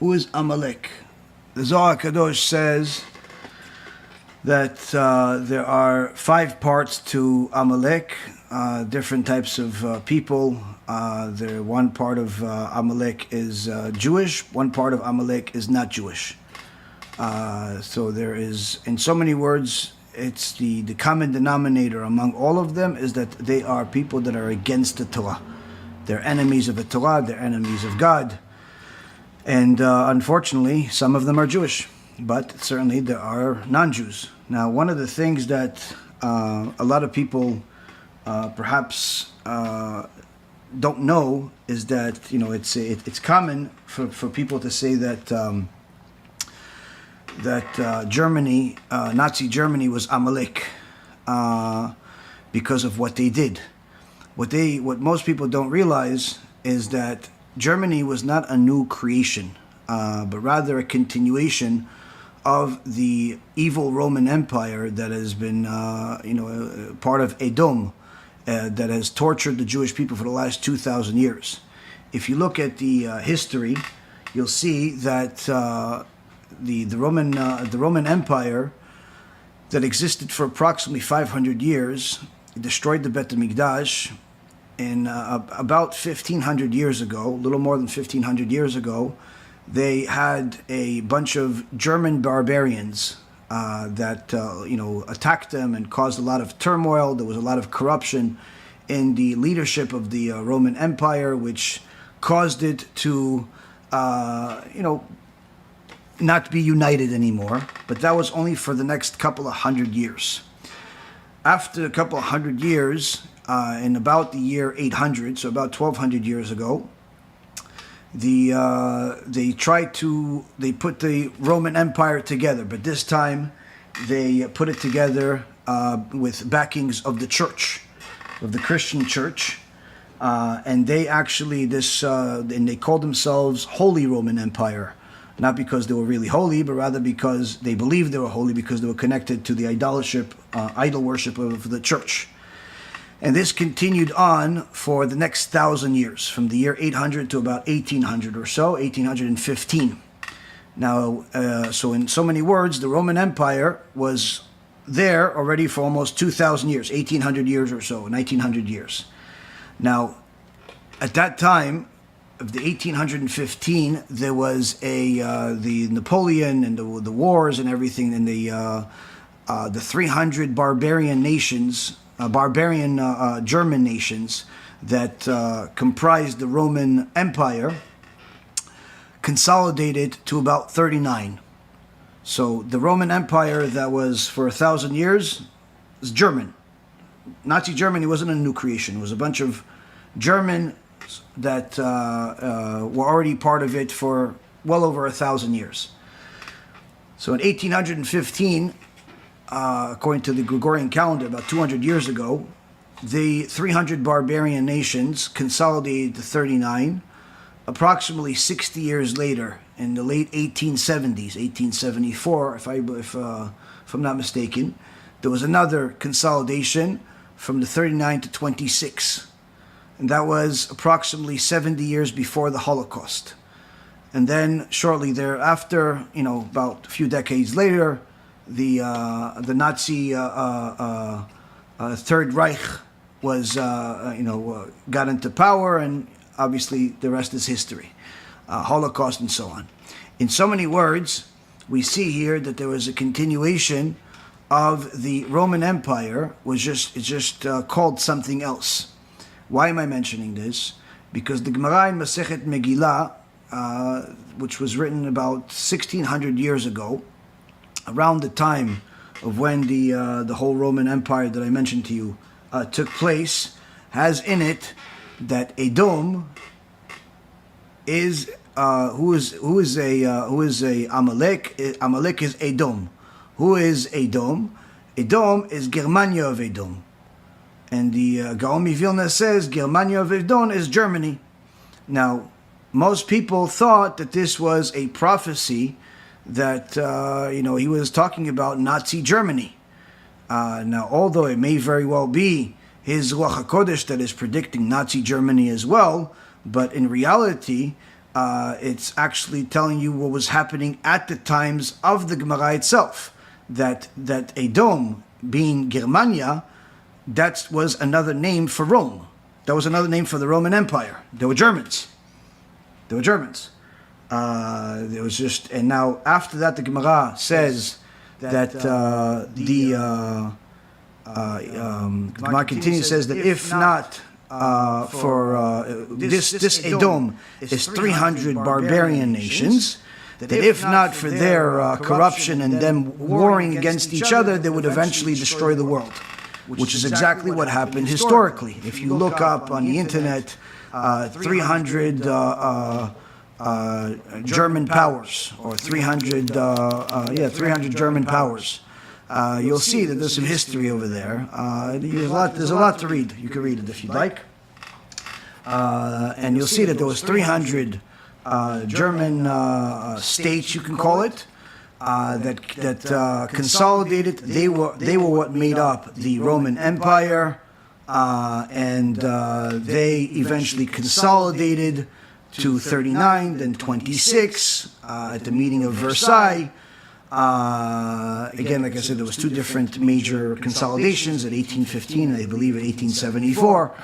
Who is Amalek? The Zohar Kadosh says that there are 5 parts to Amalek, different types of people. One part of Amalek is Jewish, one part of Amalek is not Jewish. So there is, in so many words, it's the common denominator among all of them is that they are people that are against the Torah. They're enemies of the Torah, they're enemies of God. And unfortunately, some of them are Jewish, but certainly there are non-Jews. Now, one of the things that a lot of people perhaps don't know is that, it's common for people to say that Germany, Nazi Germany, was Amalek because of what they did. What most people don't realize is that Germany was not a new creation, but rather a continuation of the evil Roman Empire that has been, part of Edom, that has tortured the Jewish people for the last 2,000 years. If you look at the history, you'll see that the Roman Empire that existed for approximately 500 years destroyed the Beit HaMikdash. In about 1,500 years ago, a little more than 1,500 years ago, they had a bunch of German barbarians that attacked them and caused a lot of turmoil. There was a lot of corruption in the leadership of the Roman Empire, which caused it to, not be united anymore. But that was only for the next couple of 100 years. After a couple of 100 years, in about the year 800, so about 1,200 years ago, they put the Roman Empire together, but this time they put it together with backings of the church, of the Christian church, and they actually and they called themselves Holy Roman Empire, not because they were really holy, but rather because they believed they were holy because they were connected to the idol worship of the church. And this continued on for the next 1,000 years, from the year 800 to about 1800 or so, 1815. Now, so in so many words, the Roman Empire was there already for almost 2,000 years, 1,800 years or so, 1,900 years. Now, at that time, of the 1815, there was the Napoleon and the wars and everything, and the 300 barbarian nations, German nations that comprised the Roman Empire, consolidated to about 39. So the Roman Empire that was for 1,000 years is German. Nazi Germany wasn't a new creation. It was a bunch of Germans that were already part of it for well over 1,000 years. So in 1815, according to the Gregorian calendar, about 200 years ago, the 300 barbarian nations consolidated to 39. Approximately 60 years later, in the late 1870s, 1874, if I'm not mistaken, there was another consolidation from the 39 to 26. And that was approximately 70 years before the Holocaust. And then shortly thereafter, about a few decades later, the Nazi Third Reich was, got into power, and obviously the rest is history, Holocaust and so on. In so many words, we see here that there was a continuation of the Roman Empire. It's just called something else. Why am I mentioning this? Because the Gemara in Masechet Megillah, which was written about 1,600 years ago, around the time of when the whole Roman Empire that I mentioned to you took place, has in it that Edom is who is a Amalek. Amalek is Edom. Who is Edom? Edom is Germania of Edom, and the Gaon Vilna says Germania of Edom is Germany. Now, most people thought that this was a prophecy that he was talking about Nazi Germany. Now, although it may very well be his Ruach HaKodesh that is predicting Nazi Germany as well, but in reality, it's actually telling you what was happening at the times of the Gemara itself. That Edom, being Germania, that was another name for Rome. That was another name for the Roman Empire. They were Germans. There was just, and now after that, the Gemara says that the Gemara continues, says that if not for this Edom is 300 barbarian nations, that if not for their corruption and them warring against each other, they would eventually destroy the world, which is exactly what happened historically. If you look up on the internet, 300 German powers, or 300 German powers. You'll see that there's some history over there. There's a lot to read. You can read it if you'd like. And you'll see that there was 300 German states, you can call it, that consolidated. They were what made up the Roman Empire, and they eventually consolidated to 39, then 26 at the meeting of Versailles. Again, like I said, there was two different major consolidations at 1815 and I believe at 1874.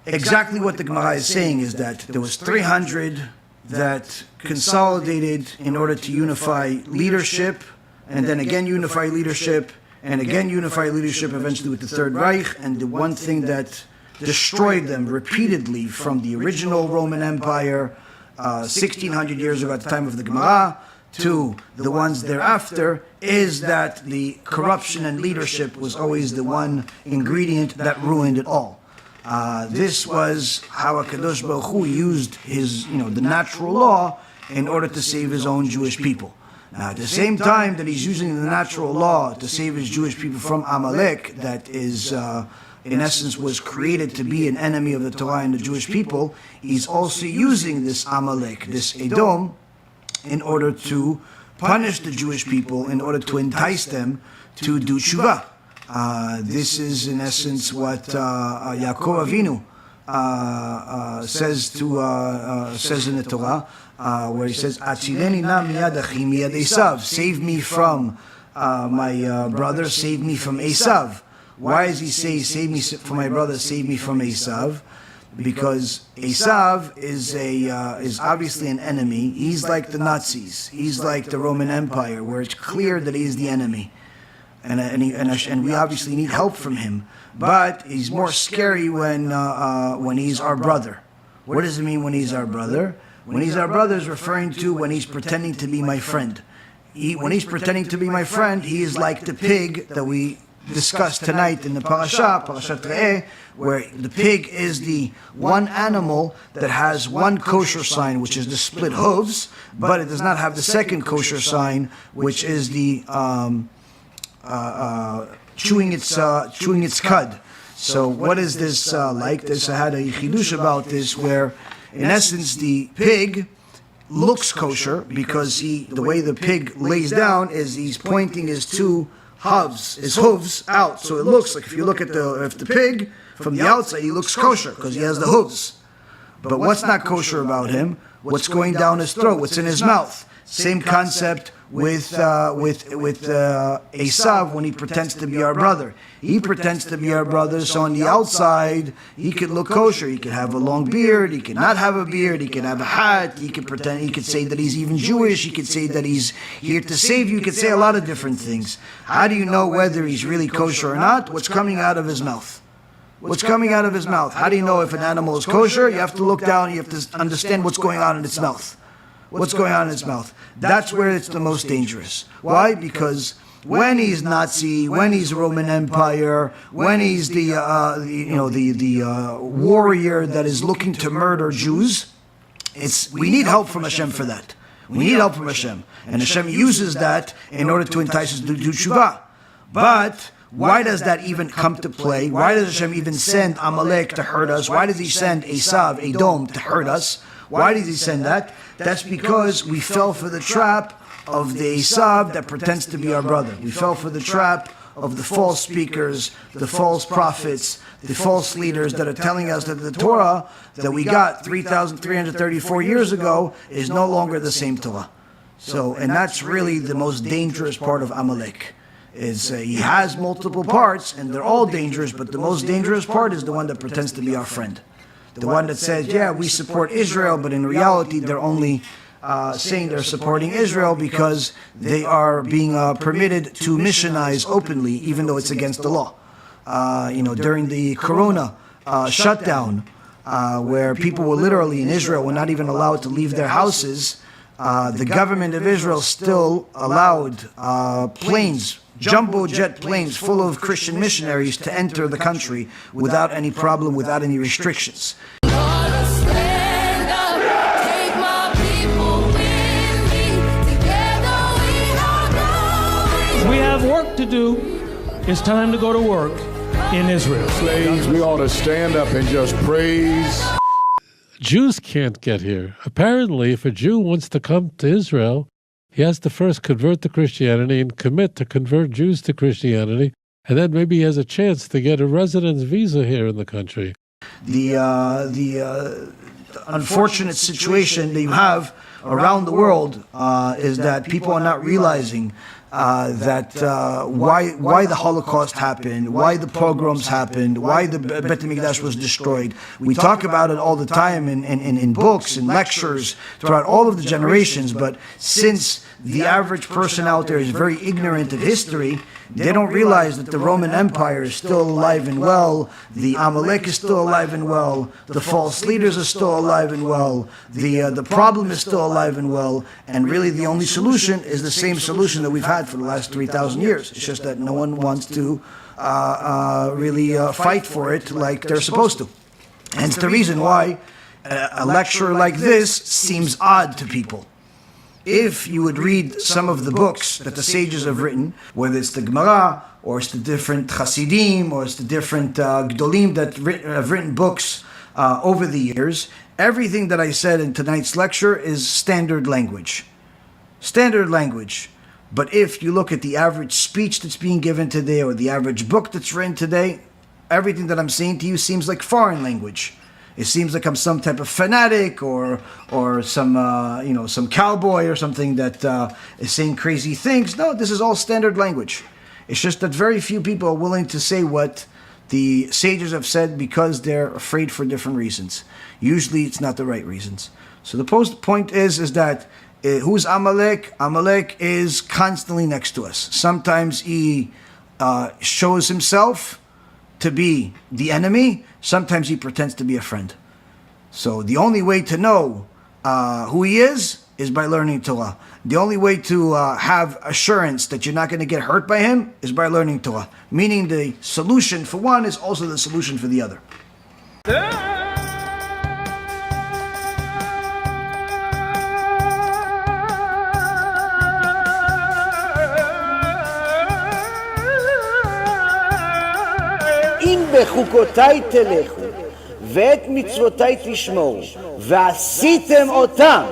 Exactly what the Gemara is saying is that there was 300 that consolidated in order to unify leadership, and then again unify leadership, and again unify leadership eventually with the Third Reich. And the one thing that destroyed them repeatedly from the original Roman Empire 1600 years ago at the time of the Gemara to the ones thereafter is that the corruption and leadership was always the one ingredient that ruined it all. This was how HaKadosh Baruch Hu used his, the natural law in order to save his own Jewish people. Now, at the same time that he's using the natural law to save his Jewish people from Amalek, that is, in essence, was created to be an enemy of the Torah and the Jewish people, he's also using this Amalek, this Edom, in order to punish the Jewish people, in order to entice them to do Teshuva. This is, in essence, what Yaakov Avinu says in the Torah, where he says, "Atzileni na miyad achi miyad Esav." Save me from my brother, save me from Esav. Why does he say, "Save me from my brother, save me from Esav"? Because Esav is obviously an enemy. He's like the Nazis. He's like the Roman Empire, where it's clear that he's the enemy. And we obviously need help from him. But he's more scary when he's our brother. What does it mean when he's our brother? When he's our brother is referring to when he's pretending to be my friend. When he's pretending to be my friend, he is like the pig that we discussed tonight in the Parashat Re'eh, where the pig is the one animal that has one kosher sign, which is the split hooves, but it does not have the second kosher sign, which is the chewing its cud. So what is this like? I had a chidush about this, where in essence the pig looks kosher because the way the pig lays down is he's pointing his hooves out. So it looks like, if you look at the pig from the outside, he looks kosher because he has the hooves. But what's not kosher about him? What's going down his throat? What's in his mouth? Same concept with Esav when he pretends to be our brother. He pretends to be our brother, so on the outside he could look kosher. He could have a long beard. He could not have a beard. He could have a hat. He could pretend. He could say that he's even Jewish. He could say that he's here to save you. He could say a lot of different things. How do you know whether he's really kosher or not? What's coming out of his mouth? What's coming out of his mouth? How do you know if an animal is kosher? You have to look down. You have to understand what's going on in its mouth. What's going on in its mouth? That's where it's the most dangerous. Why? Because when he's Nazi, when he's Roman Empire, when he's the warrior that is looking to murder Jews, we need help from HaShem for that. We need help from HaShem, and HaShem uses that in order to entice us to do Teshuva. But why does that even come to play? Why does Hashem even send Amalek to hurt us? Why does he send Esav, Edom, to hurt us? Why did he send that? That's because we fell for the trap of the Esav that pretends to be our brother. We fell for the trap of the false speakers, the false prophets, the false leaders that are telling us that the Torah that we got 3,334 years ago is no longer the same Torah. So, and that's really the most dangerous part of Amalek. Is he has multiple parts, and they're all dangerous, but the most dangerous part is the one that pretends to be our friend. The one that says, yeah, we support Israel, but in reality they're only saying they're supporting Israel because they are being permitted to missionize openly, even though it's against the law. During the Corona shutdown, where people were literally in Israel were not even allowed to leave their houses, the government of Israel still allowed planes, jumbo jet planes full of Christian missionaries to enter the country without any problem, without any restrictions. We have work to do. It's time to go to work in Israel. Slaves, we ought to stand up and just praise. Jews can't get here. Apparently, if a Jew wants to come to Israel, he has to first convert to Christianity and commit to convert Jews to Christianity, and then maybe he has a chance to get a residence visa here in the country. The unfortunate situation that you have around the world is that people are not realizing why the Holocaust happened, why the pogroms happened, why the Beit HaMikdash was destroyed. We talk about it all the time in books and lectures throughout all of the generations, but since the average person out there is very ignorant of history, they don't realize that the Roman Empire is still alive and well, the Amalek is still alive and well, the false leaders are still alive and well, the problem is still alive and well, and really the only solution is the same solution that we've had for the last 3,000 years. It's just that no one wants to really fight for it like they're supposed to. Hence the reason why a lecture like this seems odd to people. If you would read some of the books that the sages have written, whether it's the Gemara, or it's the different Hasidim, or it's the different Gdolim that have written books over the years, everything that I said in tonight's lecture is standard language. Standard language. But if you look at the average speech that's being given today, or the average book that's written today, everything that I'm saying to you seems like foreign language. It seems like I'm some type of fanatic or some some cowboy or something that is saying crazy things. No, this is all standard language. It's just that very few people are willing to say what the sages have said because they're afraid for different reasons. Usually it's not the right reasons. So the point is that who's Amalek? Amalek is constantly next to us. Sometimes he shows himself to be the enemy. Sometimes he pretends to be a friend. So the only way to know who he is by learning Torah. The only way to have assurance that you're not going to get hurt by him is by learning Torah. Meaning the solution for one is also the solution for the other. אם בחוקותיי תלכו ואת מצוותיי תשמעו ועשיתם אותם